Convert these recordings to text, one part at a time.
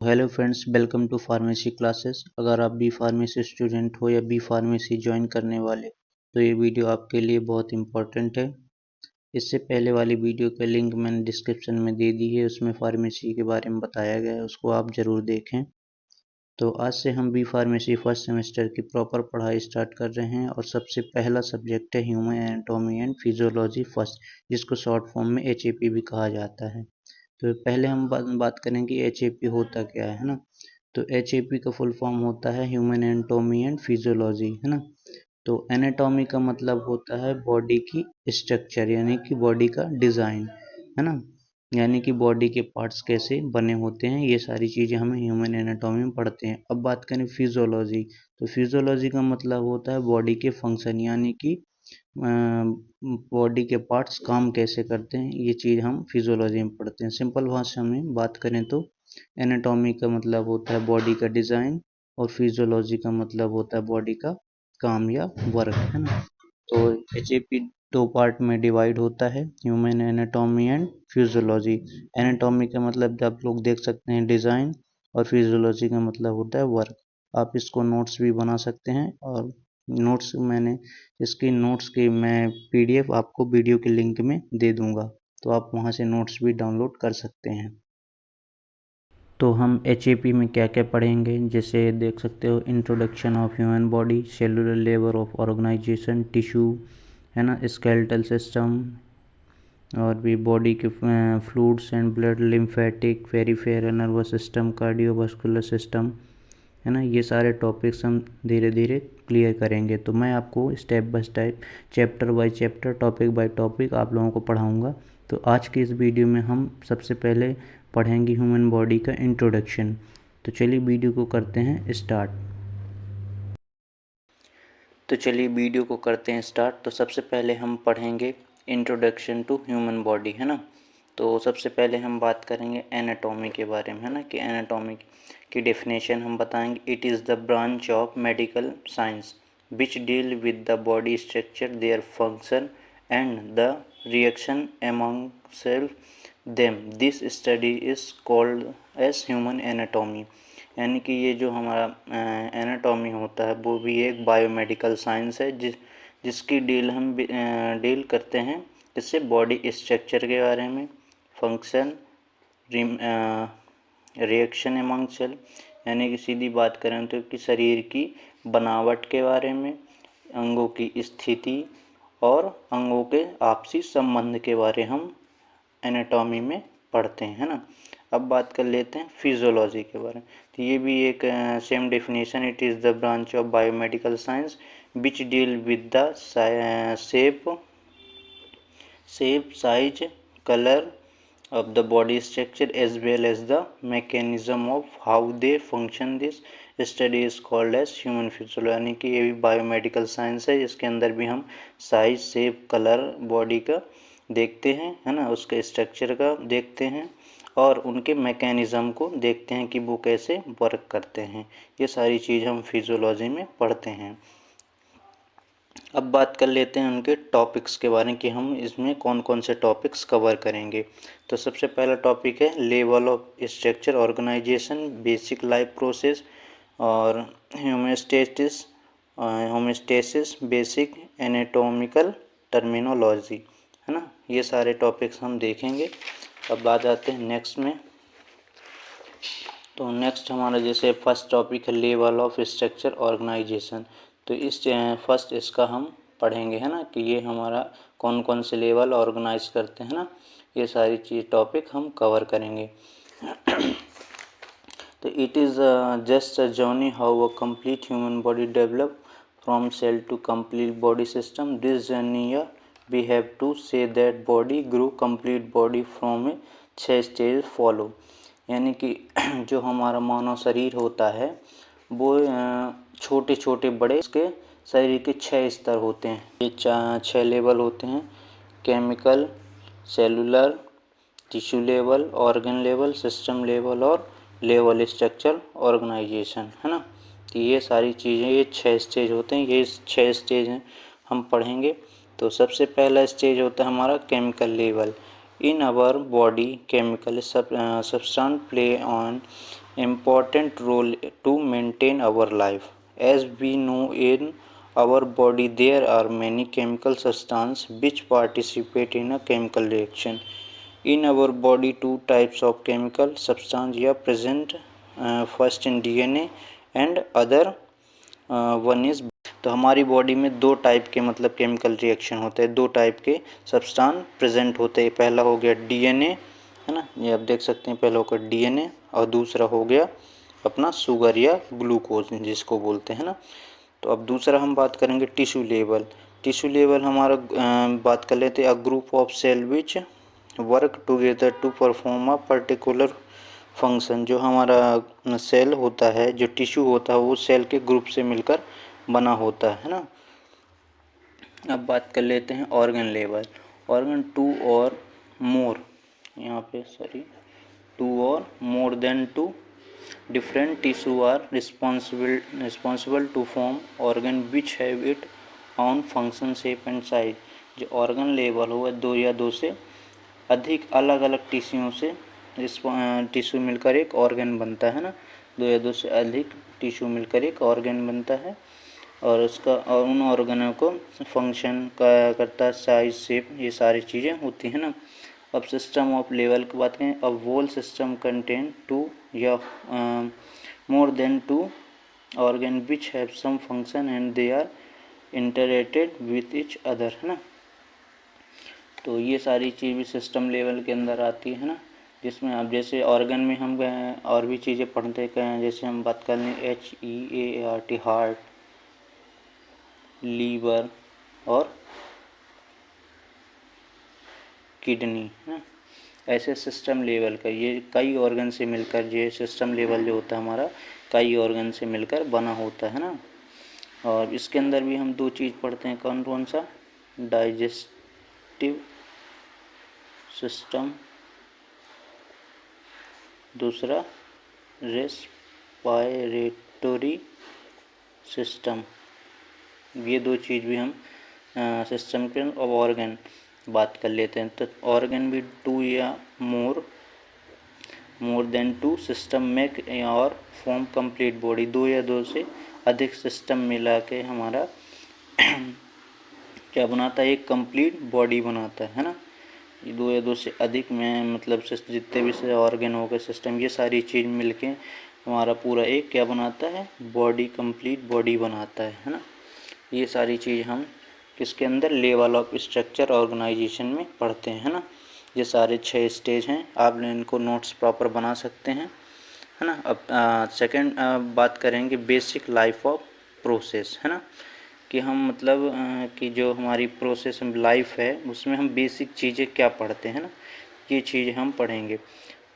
Hello friends, welcome to pharmacy classes. अगर आप B pharmacy student हो या बी फार्मेसी ज्वाइन करने वाले तो ये वीडियो आपके लिए बहुत इम्पोर्टेंट है। इससे पहले वाली वीडियो का लिंक मैंने डिस्क्रिप्शन में दे दी है, उसमें फार्मेसी के बारे में बताया गया है, उसको आप ज़रूर देखें। तो आज से हम बी फार्मेसी फर्स्ट सेमेस्टर की प्रॉपर पढ़ाई स्टार्ट कर रहे हैं और सबसे पहला सब्जेक्ट है human anatomy and physiology first, जिसको शॉर्ट फॉर्म में HAP भी कहा जाता है। तो पहले हम बात करेंगे HAP होता क्या है ना। तो HAP का फुल फॉर्म होता है ह्यूमन एनाटॉमी एंड फिजियोलॉजी, है ना। तो एनाटॉमी का मतलब होता है बॉडी की स्ट्रक्चर, यानी कि बॉडी का डिज़ाइन, है ना। यानी कि बॉडी के पार्ट्स कैसे बने होते हैं, ये सारी चीज़ें हमें ह्यूमन एनाटॉमी में पढ़ते हैं। अब बात करें फिजियोलॉजी, तो फिजियोलॉजी का मतलब होता है बॉडी के फंक्शन, यानी कि बॉडी के पार्ट्स काम कैसे करते हैं, ये चीज़ हम फिजियोलॉजी में पढ़ते हैं। सिंपल भाषा में बात करें तो एनाटॉमी का मतलब होता है बॉडी का डिज़ाइन और फिजियोलॉजी का मतलब होता है बॉडी का काम या वर्क, है ना। तो HAP दो पार्ट में डिवाइड होता है, human anatomy and physiology. Anatomy का मतलब आप लोग देख सकते हैं डिज़ाइन, और फिजियोलॉजी का मतलब होता है वर्क। आप इसको नोट्स भी बना सकते हैं, और नोट्स मैंने इसकी नोट्स की मैं PDF आपको वीडियो के लिंक में दे दूंगा, तो आप वहां से नोट्स भी डाउनलोड कर सकते हैं। तो हम HAP में क्या क्या पढ़ेंगे, जैसे देख सकते हो introduction of human body, cellular level of organization, tissue, है ना, स्केलेटल सिस्टम, और भी बॉडी के fluids and blood, lymphatic, peripheral nervous system, cardiovascular system, है ना। ये सारे टॉपिक्स हम धीरे धीरे क्लियर करेंगे। तो मैं आपको step by step, chapter by chapter, topic by topic आप लोगों को पढ़ाऊँगा। तो आज की इस वीडियो में हम सबसे पहले पढ़ेंगे ह्यूमन बॉडी का इंट्रोडक्शन। तो चलिए वीडियो को करते हैं स्टार्ट। तो चलिए वीडियो को करते हैं स्टार्ट। तो सबसे पहले हम पढ़ेंगे इंट्रोडक्शन टू ह्यूमन बॉडी, है ना। तो सबसे पहले हम बात करेंगे एनाटॉमी के बारे में, है ना, कि एनाटॉमी की डेफिनेशन हम बताएंगे। It is the branch of medical science which deal with the body structure, their function and the reaction among self them. This study is called as human anatomy. यानी कि ये जो हमारा एनाटॉमी होता है वो भी एक बायोमेडिकल साइंस है, जिसकी डील करते हैं इससे बॉडी स्ट्रक्चर के बारे में, फंक्शन, रिएक्शन एमंग सेल, यानी कि सीधी बात करें तो कि शरीर की बनावट के बारे में, अंगों की स्थिति और अंगों के आपसी संबंध के बारे हम एनाटॉमी में पढ़ते हैं, है ना। अब बात कर लेते हैं फिजियोलॉजी के बारे में। तो ये भी एक same definition, it is the branch of biomedical science which deal with the shape, size, color of the body structure as well as the mechanism of how they function. This study is called as human physiology। यानी कि ये भी biomedical science है, जिसके अंदर भी हम size, shape, colour body का देखते हैं, है ना, उसके स्ट्रक्चर का देखते हैं और उनके मैकेनिज़्म को देखते हैं कि वो कैसे वर्क करते हैं। ये सारी चीज़ हम फिजियोलॉजी में पढ़ते हैं। अब बात कर लेते हैं उनके टॉपिक्स के बारे में कि हम इसमें कौन कौन से टॉपिक्स कवर करेंगे। तो सबसे पहला टॉपिक है level of structure organization, basic life process और होमोस्टेसिस, बेसिक एनाटॉमिकल टर्मिनोलॉजी, है ना। ये सारे टॉपिक्स हम देखेंगे। अब आ जाते हैं नेक्स्ट में। तो नेक्स्ट हमारा जैसे फर्स्ट टॉपिक है लेवल ऑफ स्ट्रक्चर ऑर्गेनाइजेशन। तो इस फर्स्ट इसका हम पढ़ेंगे, है ना, कि ये हमारा कौन कौन से लेवल ऑर्गेनाइज करते हैं ना, ये सारी चीज़ टॉपिक हम कवर करेंगे। तो it is just a journey how a complete human body develop from cell to complete body system. This journey we have to say that body grow complete body from a 6 stage follow. यानी कि जो हमारा मानव शरीर होता है वो छोटे छोटे बड़े इसके शरीर के 6 स्तर होते हैं। ये 6 लेवल होते हैं: chemical, cellular, tissue level, organ level, system level और लेवल स्ट्रक्चर ऑर्गेनाइजेशन, है ना। तो ये सारी चीज़ें, ये 6 स्टेज होते हैं, ये 6 स्टेज हैं हम पढ़ेंगे। तो सबसे पहला स्टेज होता है हमारा chemical level. In our body, chemical substance play an important role to maintain our life. As we know, in our body there are many chemical substances which participate in a chemical reaction. In our body, two types of chemical substances are present, first in DNA and other one is. तो हमारी body में दो type के मतलब chemical reaction होते हैं, दो type के सब्सटेंस प्रेजेंट होते हैं। पहला हो गया डीएनए, है ना, ये आप देख सकते हैं, पहला हो गया डीएनए और दूसरा हो गया अपना शुगर या ग्लूकोज जिसको बोलते हैं ना। तो अब दूसरा हम बात करेंगे टिश्यू लेवल। टिश्यू लेवल हमारा बात कर लेते हैं, a group of cell which work together to perform a particular function. जो हमारा सेल होता है, जो टिश्यू होता है, वो सेल के ग्रुप से मिलकर बना होता है ना। अब बात कर लेते हैं ऑर्गन लेवल। ऑर्गन टू और मोर, यहाँ पे सॉरी, टू और more than two different tissue are responsible to form organ which have its own function, shape and size। जो ऑर्गन लेवल हो, दो या दो से अधिक अलग अलग टिश्यूओं से टिश्यू मिलकर एक ऑर्गन बनता है ना। दो या दो से अधिक टिश्यू मिलकर एक ऑर्गन बनता है और उसका और उन ऑर्गनों को फंक्शन का करता है, साइज, शेप, ये सारी चीज़ें होती हैं ना। अब सिस्टम ऑफ लेवल की बात करें, अब वोल सिस्टम कंटेन टू या more than two organ which have some function and they are interacted with each other, है ना। तो ये सारी चीज़ भी सिस्टम लेवल के अंदर आती है ना, जिसमें अब जैसे ऑर्गन में हम और भी चीज़ें पढ़ते हैं, जैसे हम बात कर लें HEART, हार्ट, लीवर और किडनी, है। ऐसे सिस्टम लेवल का ये कई ऑर्गन से मिलकर, ये सिस्टम लेवल जो होता है हमारा कई ऑर्गन से मिलकर बना होता है ना। और इसके अंदर भी हम दो चीज़ पढ़ते हैं, कौन कौन सा, डाइजेस्टिव सिस्टम, दूसरा रेस्पिरेटरी सिस्टम। ये दो चीज़ भी हम सिस्टम के और ऑर्गन बात कर लेते हैं। तो ऑर्गन भी टू या more than two system make और फॉर्म कंप्लीट बॉडी। दो या दो से अधिक सिस्टम मिला के हमारा क्या बनाता है, एक कंप्लीट बॉडी बनाता है ना। दो या दो से अधिक में मतलब जितने भी से ऑर्गन हो गए, सिस्टम, ये सारी चीज़ मिलके हमारा पूरा एक क्या बनाता है, बॉडी, कंप्लीट बॉडी बनाता है ना। ये सारी चीज़ हम किसके अंदर, लेवल ऑफ स्ट्रक्चर ऑर्गेनाइजेशन में पढ़ते हैं ना। ये सारे 6 स्टेज हैं, आप इनको नोट्स प्रॉपर बना सकते हैं, है ना। अब सेकंड बात करेंगे बेसिक लाइफ ऑफ प्रोसेस, है ना, कि हम मतलब कि जो हमारी प्रोसेस लाइफ है उसमें हम बेसिक चीज़ें क्या पढ़ते हैं ना, ये चीज़ें हम पढ़ेंगे।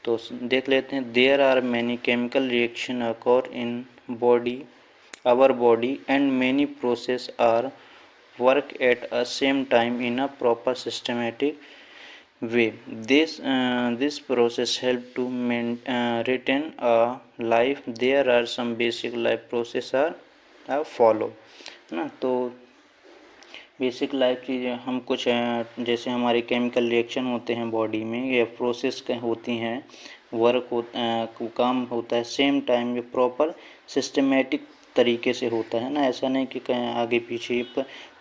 तो देख लेते हैं, there are many chemical reaction occur in body, our body, and many process are work at a same time in a proper systematic way. This process help to retain a life. There are some basic life process are follow, है ना। तो basic life चीज़ें हम कुछ जैसे हमारे chemical reaction होते हैं बॉडी में, ये प्रोसेस होती हैं, वर्क काम होता है सेम टाइम में, प्रॉपर सिस्टमेटिक तरीके से होता है ना। ऐसा नहीं कि कहीं आगे पीछे,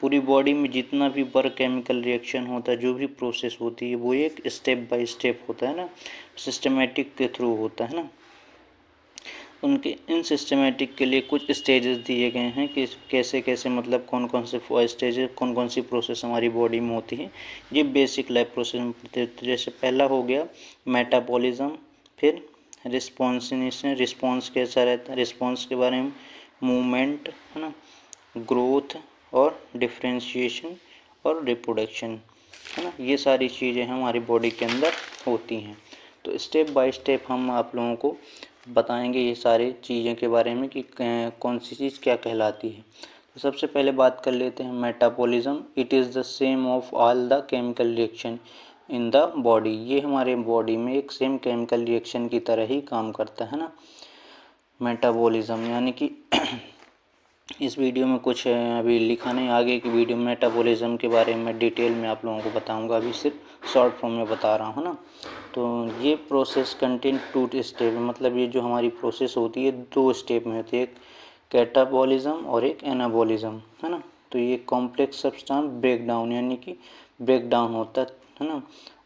पूरी बॉडी में जितना भी वर्क केमिकल रिएक्शन होता है, जो भी प्रोसेस होती है, वो एक स्टेप बाय स्टेप होता है ना, सिस्टमेटिक के थ्रू होता है ना। उनके इन सिस्टमेटिक के लिए कुछ स्टेजेस दिए गए हैं कि कैसे कैसे मतलब कौन कौन से स्टेजेस, कौन कौन सी प्रोसेस हमारी बॉडी में होती है। ये बेसिक लाइफ प्रोसेस में पढ़ते हैं। तो जैसे पहला हो गया मेटाबॉलिज्म, फिर रिस्पॉन्सिनेशन, रिस्पॉन्स कैसा रहता है, रिस्पॉन्स के बारे में, मूवमेंट, है ना, ग्रोथ और डिफ्रेंशिएशन और रिप्रोडक्शन, है ना। ये सारी चीज़ें हमारी बॉडी के अंदर होती हैं। तो स्टेप बाय स्टेप हम आप लोगों को बताएंगे ये सारी चीज़ें के बारे में कि कौन सी चीज़ क्या कहलाती है। तो सबसे पहले बात कर लेते हैं metabolism. It is the same of all the chemical reaction in the body. ये हमारे बॉडी में एक सेम केमिकल रिएक्शन की तरह ही काम करता है ना, मेटाबॉलिज्म। यानी कि इस वीडियो में कुछ अभी लिखा नहीं, आगे की वीडियो में मेटाबॉलिज्म के बारे में डिटेल में आप लोगों को बताऊंगा, अभी सिर्फ शॉर्ट फॉर्म में बता रहा हूँ ना। तो ये प्रोसेस कंटेन 2 स्टेप, मतलब ये जो हमारी प्रोसेस होती है 2 स्टेप में होती है, एक कैटाबॉलिज्म और एक एनाबॉलिज्म, है ना। तो ये कॉम्प्लेक्स सब्सटेंस ब्रेक डाउन यानी कि ब्रेक डाउन होता है ना,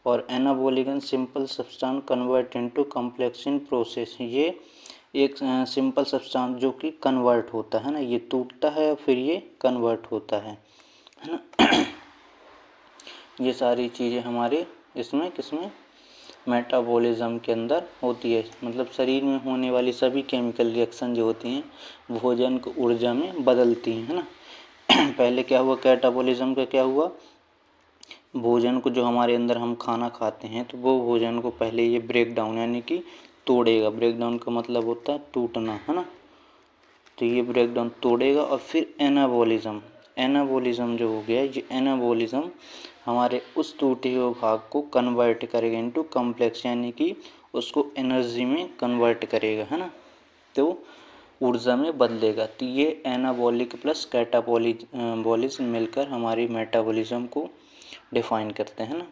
और anabolism simple substance convert into complex in process, ये एक सिंपल सब्सटेंस जो कि कन्वर्ट होता है ना, ये टूटता है फिर ये कन्वर्ट होता है ना। ये सारी चीज़ें हमारे इसमें किसमें मेटाबॉलिज्म के अंदर होती है, मतलब शरीर में होने वाली सभी केमिकल रिएक्शन जो होती हैं भोजन को ऊर्जा में बदलती हैं, है ना। पहले क्या हुआ, कैटाबॉलिज्म का क्या हुआ, भोजन को जो हमारे अंदर हम खाना खाते हैं तो वो भोजन को पहले ये ब्रेक डाउन यानी कि तोड़ेगा, ब्रेक डाउन का मतलब होता है टूटना, है ना। तो ये ब्रेक डाउन तोड़ेगा, और फिर एनाबॉलिज्म, एनाबॉलिज्म जो हो गया, ये एनाबॉलिज्म हमारे उस टूटे हुए भाग को कन्वर्ट करेगा इनटू कॉम्प्लेक्स यानी कि उसको एनर्जी में कन्वर्ट करेगा, है ना, तो ऊर्जा में बदलेगा। तो ये एनाबॉलिक प्लस कैटाबॉलिज्म मिलकर हमारी मेटाबॉलिज्म को डिफाइन करते हैं ना।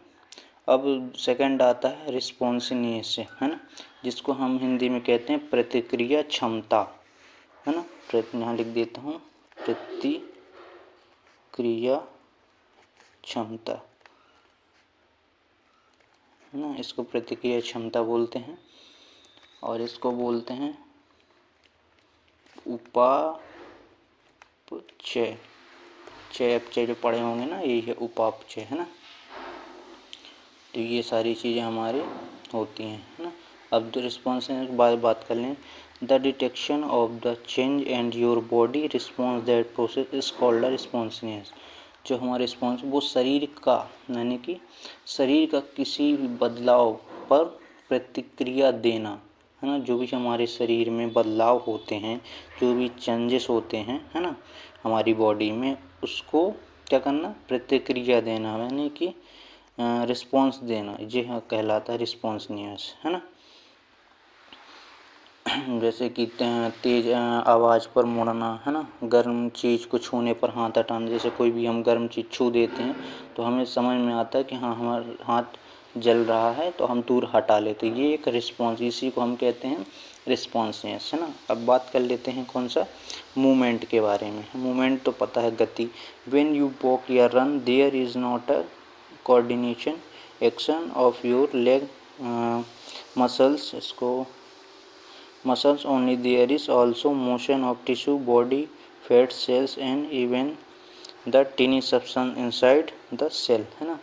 अब सेकंड आता है रिस्पॉन्सिनियस, है ना, जिसको हम हिंदी में कहते हैं प्रतिक्रिया क्षमता, है ना। यहाँ लिख देता हूँ प्रतिक्रिया क्षमता, है ना, इसको प्रतिक्रिया क्षमता बोलते हैं, और इसको बोलते हैं उपापचय, चय अपचय जो पढ़े होंगे ना, यही है उपापचय, है ना। तो ये सारी चीज़ें हमारे होती हैं, है ना। अब तो रिस्पॉन्सिनियस के बारे में बात कर लें, the detection of the change and your body response that process is called the responsiveness. जो हमारा रिस्पॉन्स वो शरीर का यानी कि शरीर का किसी भी बदलाव पर प्रतिक्रिया देना, है ना, जो भी हमारे शरीर में बदलाव होते हैं, जो भी चेंजेस होते हैं, है ना, हमारी बॉडी में, उसको क्या करना, प्रतिक्रिया देना, यानी कि रिस्पॉन्स देना, ये कहलाता है रिस्पॉन्सिनियस, है ना। जैसे कि तेज आवाज़ पर मुड़ना, है ना, गर्म चीज़ को छूने पर हाथ हटाना, जैसे कोई भी हम गर्म चीज़ छू देते हैं तो हमें समझ में आता है कि हाँ हमारा हाथ जल रहा है, तो हम दूर हटा लेते हैं, ये एक रिस्पॉन्स, इसी को हम कहते हैं रिस्पॉन्सियस, है ना। अब बात कर लेते हैं कौन सा, मूवमेंट के बारे में। मूवमेंट तो पता है गति, व्हेन यू वॉक या run there is not a coordination action of your leg muscles, इसको muscles only, there is also motion of tissue, body, fat cells and even the tiny substance inside the cell, है ना।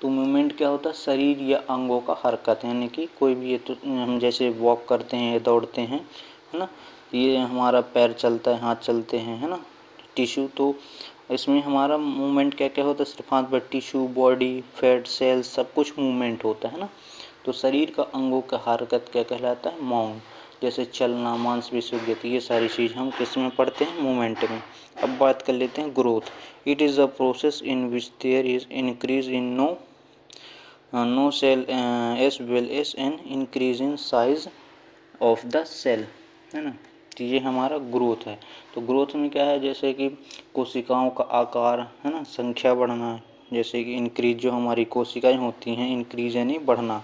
तो movement क्या होता है, शरीर या अंगों का हरकत, यानी कि कोई भी, ये तो हम जैसे वॉक करते हैं या दौड़ते हैं, है ना, ये हमारा पैर चलता है, हाथ चलते हैं, है ना, टिश्यू, तो इसमें हमारा मूवमेंट क्या क्या होता है, सिर्फ हाथ पर टिश्यू, बॉडी, फैट, सेल्स, सब कुछ मूवमेंट होता है ना। तो शरीर का अंगों का हरकत क्या कहलाता है, माउंट, जैसे चलना, मांसपेशियों की गति, ये सारी चीज़ हम किस में पढ़ते हैं, मूवमेंट में। अब बात कर लेते हैं growth, it is a process in which there is increase in no cell as well as an increase in size of the cell, है ना। तो ये हमारा ग्रोथ है। तो ग्रोथ में क्या है, जैसे कि कोशिकाओं का आकार, है ना, संख्या बढ़ना, जैसे कि इंक्रीज जो हमारी कोशिकाएं होती हैं, इंक्रीज यानी बढ़ना,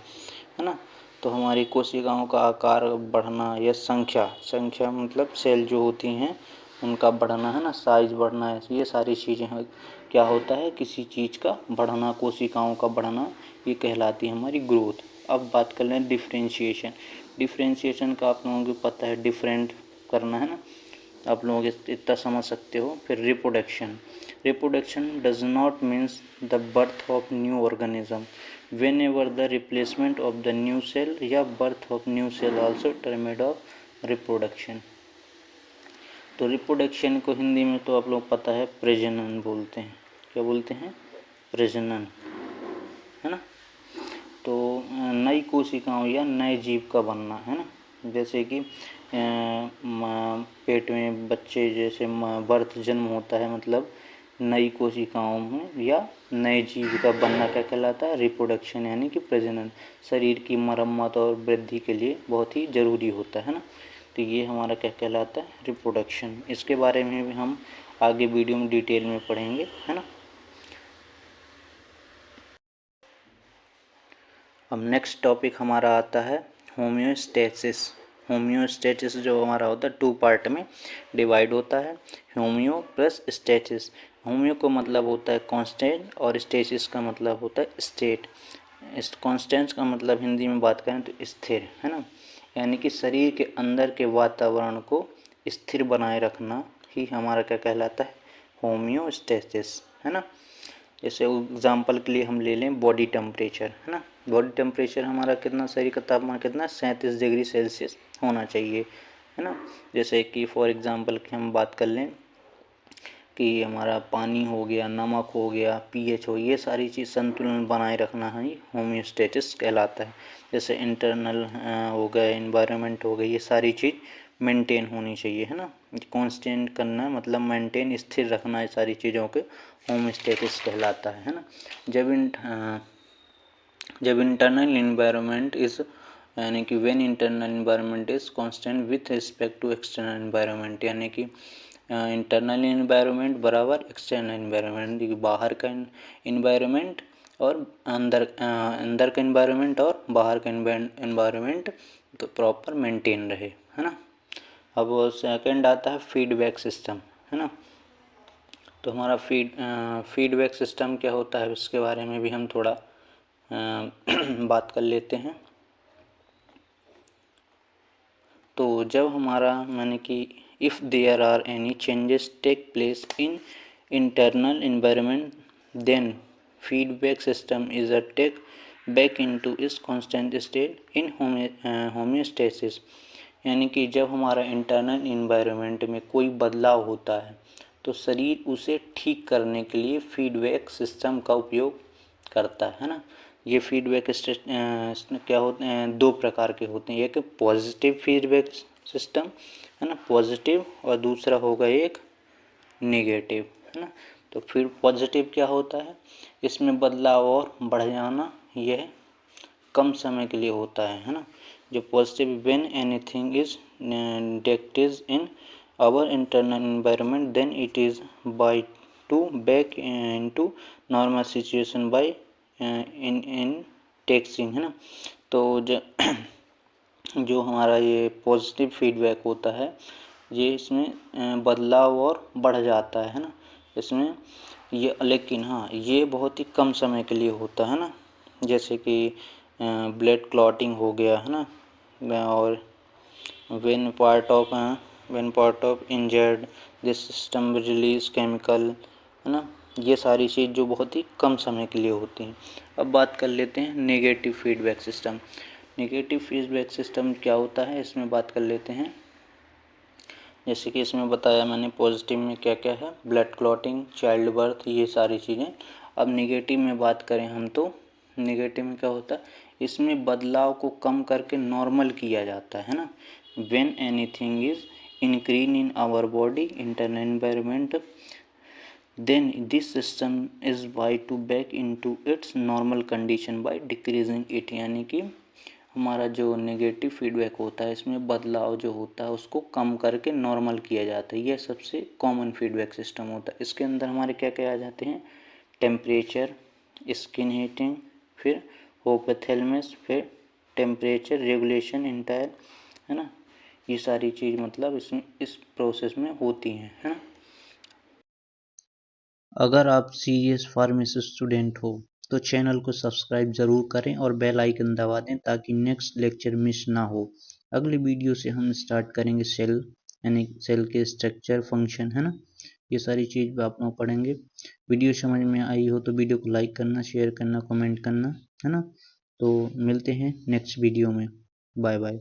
है ना। तो हमारी कोशिकाओं का आकार बढ़ना या संख्या मतलब सेल जो होती हैं उनका बढ़ना, है ना, साइज बढ़ना है, ये सारी चीज़ें हैं, क्या होता है, किसी चीज़ का बढ़ना, कोशिकाओं का बढ़ना, ये कहलाती है हमारी ग्रोथ। अब बात कर लें डिफ्रेंशिएशन, डिफ्रेंशिएशन का आप लोगों को पता है, डिफरेंट करना, है ना, आप लोग इतना समझ सकते हो। फिर reproduction, reproduction does not means the birth of new organism whenever the replacement of the new cell या birth of new cell also termed of reproduction. तो रिप्रोडक्शन को हिंदी में तो आप लोग पता है प्रजनन बोलते हैं, क्या बोलते हैं, प्रजनन, है ना। तो नई कोशिकाओं या नए जीव का बनना, है ना, जैसे कि पेट में बच्चे, जैसे बर्थ जन्म होता है, मतलब नई कोशिकाओं में या नए जीव का बनना क्या कहलाता है, रिप्रोडक्शन यानी कि प्रजनन, शरीर की मरम्मत और वृद्धि के लिए बहुत ही ज़रूरी होता है ना। तो ये हमारा क्या कहलाता है, रिप्रोडक्शन। इसके बारे में भी हम आगे वीडियो में डिटेल में पढ़ेंगे, है ना। अब नेक्स्ट टॉपिक हमारा आता है होम्योस्टेसिस। होम्योस्टेसिस जो हमारा होता है 2 पार्ट में डिवाइड होता है, होम्यो प्लस स्टेसिस। होम्यो का मतलब होता है कांस्टेंट और स्टेसिस का मतलब होता है स्टेट। इस कांस्टेंट का मतलब हिंदी में बात करें तो स्थिर, है ना, यानी कि शरीर के अंदर के वातावरण को स्थिर बनाए रखना ही हमारा क्या कहलाता है, होम्योस्टेसिस, है ना। जैसे एग्जाम्पल के लिए हम ले लें बॉडी टेम्परेचर, है ना। बॉडी टेम्परेचर हमारा कितना, शरीर का तापमान कितना, 37 डिग्री सेल्सियस होना चाहिए, है ना। जैसे कि फॉर एग्जाम्पल की हम बात कर लें कि हमारा पानी हो गया, नमक हो गया, पीएच हो, ये सारी चीज़ संतुलन बनाए रखना ही होम्योस्टेसिस कहलाता है। जैसे इंटरनल हो गए, इन्वायरमेंट हो गई, ये सारी चीज़ मेंटेन होनी चाहिए, है ना। कांस्टेंट करना मतलब मेंटेन, स्थिर रखना, ये सारी चीज़ों के होम्योस्टेसिस कहलाता है ना। जब इंटरनल इन्वायरमेंट इज, यानी कि when internal environment is constant with respect to external environment, यानी कि इंटरनल इन्वायरमेंट बराबर एक्सटर्नल इन्वायरमेंट, बाहर का इन्वायरमेंट और अंदर का इन्वायरमेंट और बाहर का इन्वायरमेंट तो प्रॉपर मेंटेन रहे, है ना। अब सेकंड आता है फीडबैक सिस्टम, है ना। तो हमारा फीडबैक सिस्टम क्या होता है, उसके बारे में भी हम थोड़ा बात कर लेते हैं। तो जब हमारा माने कि if there are any changes take place in internal environment then feedback system is a take back into इस कांस्टेंट स्टेट इन होम्योस्टेसिस, यानी कि जब हमारा इंटरनल इन्वायरमेंट में कोई बदलाव होता है तो शरीर उसे ठीक करने के लिए फीडबैक सिस्टम का उपयोग करता है ना। ये फीडबैक क्या होते हैं, 2 प्रकार के होते हैं, एक पॉजिटिव फीडबैक सिस्टम, है ना, पॉजिटिव, और दूसरा होगा एक नेगेटिव, है ना। तो फिर पॉजिटिव क्या होता है, इसमें बदलाव और बढ़ जाना यह कम समय के लिए होता है ना। जो positive, when anything is deactive in our internal environment then it is by to back into normal situation by in taxing, है ना। तो जो हमारा ये पॉजिटिव फीडबैक होता है, ये इसमें बदलाव और बढ़ जाता है ना इसमें ये, लेकिन हाँ ये बहुत ही कम समय के लिए होता है ना। जैसे कि ब्लड क्लॉटिंग हो गया, है ना, और when part of injured this system release chemical, है ना। ये सारी चीज़ जो बहुत ही कम समय के लिए होती हैं। अब बात कर लेते हैं negative feedback system. Negative feedback system क्या होता है, इसमें बात कर लेते हैं। जैसे कि इसमें बताया मैंने पॉजिटिव में क्या क्या है, ब्लड क्लॉटिंग, चाइल्ड बर्थ, ये सारी चीज़ें। अब नेगेटिव में बात करें हम तो नेगेटिव में क्या होता है, इसमें बदलाव को कम करके नॉर्मल किया जाता है ना। When anything is increase in our body internal environment then this system is by to back into its normal condition by decreasing it, यानी कि हमारा जो नेगेटिव फीडबैक होता है इसमें बदलाव जो होता है उसको कम करके नॉर्मल किया जाता है। यह सबसे कॉमन फीडबैक सिस्टम होता है। इसके अंदर हमारे क्या क्या आ जाते हैं, टेम्परेचर, स्किन हीटिंग, फिर हाइपोथैलेमस, फिर टेम्परेचर रेगुलेशन इंटायर, है ना। ये सारी चीज़ मतलब इसमें इस प्रोसेस में होती हैं, है ना। अगर आप सीरियस फार्मेसी स्टूडेंट हो तो चैनल को सब्सक्राइब ज़रूर करें और बेल आइकन दबा दें ताकि नेक्स्ट लेक्चर मिस ना हो। अगली वीडियो से हम स्टार्ट करेंगे सेल, यानी सेल के स्ट्रक्चर, फंक्शन, है ना। ये सारी चीज़ आप लोग पढ़ेंगे। वीडियो समझ में आई हो तो वीडियो को लाइक करना, शेयर करना, कमेंट करना, है ना। तो मिलते हैं नेक्स्ट वीडियो में। Bye bye.